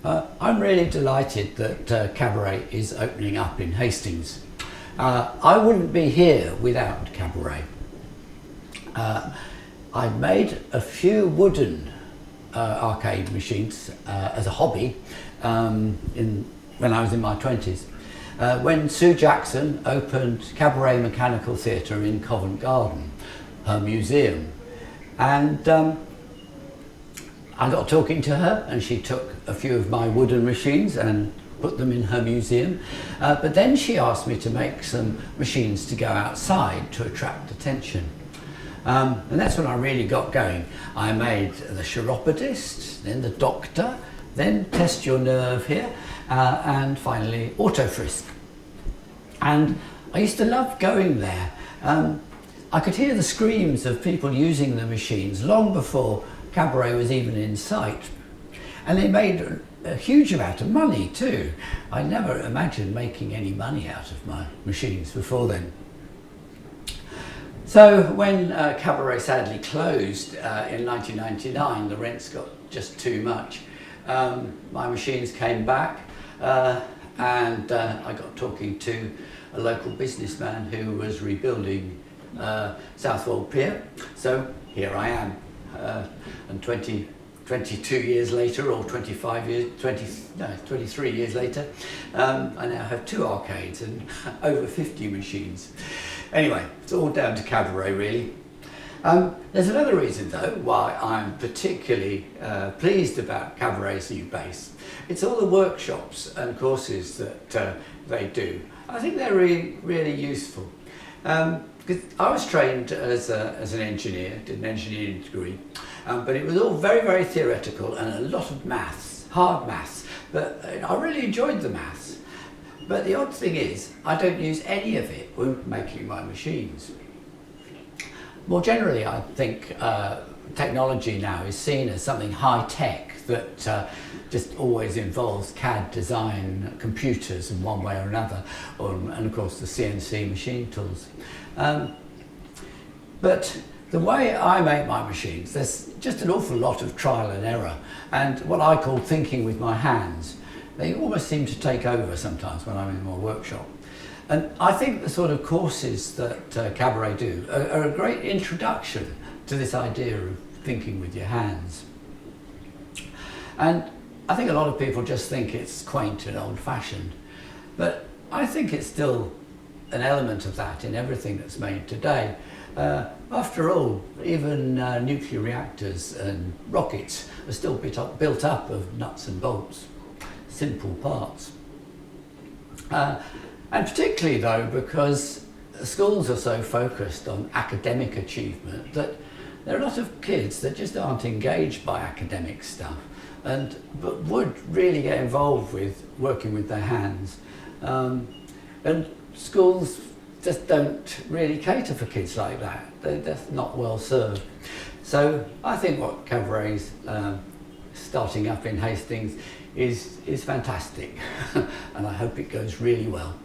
I'm really delighted that Cabaret is opening up in Hastings. I wouldn't be here without Cabaret. I made a few wooden arcade machines as a hobby when I was in my 20s. When Sue Jackson opened Cabaret Mechanical Theatre in Covent Garden, her museum, and I got talking to her and she took a few of my wooden machines and put them in her museum. But then she asked me to make some machines to go outside to attract attention. And that's when I really got going. I made the chiropodist, then the doctor, then test your nerve here, and finally auto frisk. And I used to love going there. I could hear the screams of people using the machines long before Cabaret was even in sight. And they made a huge amount of money too. I never imagined making any money out of my machines before then. So when Cabaret sadly closed in 1999, the rents got just too much. My machines came back and I got talking to a local businessman who was rebuilding Southwold Pier. So here I am, and 22 years later, or 23 years later, I now have 2 arcades and over 50 machines. Anyway, it's all down to Cabaret really. There's another reason though why I'm particularly pleased about Cabaret's new base. It's all the workshops and courses that they do. I think they're really useful. Because I was trained as an engineer, did an engineering degree, but it was all very theoretical and a lot of maths, hard maths, but I really enjoyed the maths. But the odd thing is, I don't use any of it when making my machines. More generally, I think technology now is seen as something high-tech that just always involves CAD design, computers in one way or another, and of course the CNC machine tools. But the way I make my machines, there's just an awful lot of trial and error, and what I call thinking with my hands. They almost seem to take over sometimes when I'm in my workshop. And I think the sort of courses that Cabaret do are a great introduction to this idea of thinking with your hands. And I think a lot of people just think it's quaint and old-fashioned, but I think it's still an element of that in everything that's made today. After all, even nuclear reactors and rockets are still built up of nuts and bolts, simple parts. And particularly though, because schools are so focused on academic achievement that there are a lot of kids that just aren't engaged by academic stuff, but would really get involved with working with their hands. And schools just don't really cater for kids like that. They're just not well served. So I think what Cabaret's starting up in Hastings is fantastic, and I hope it goes really well.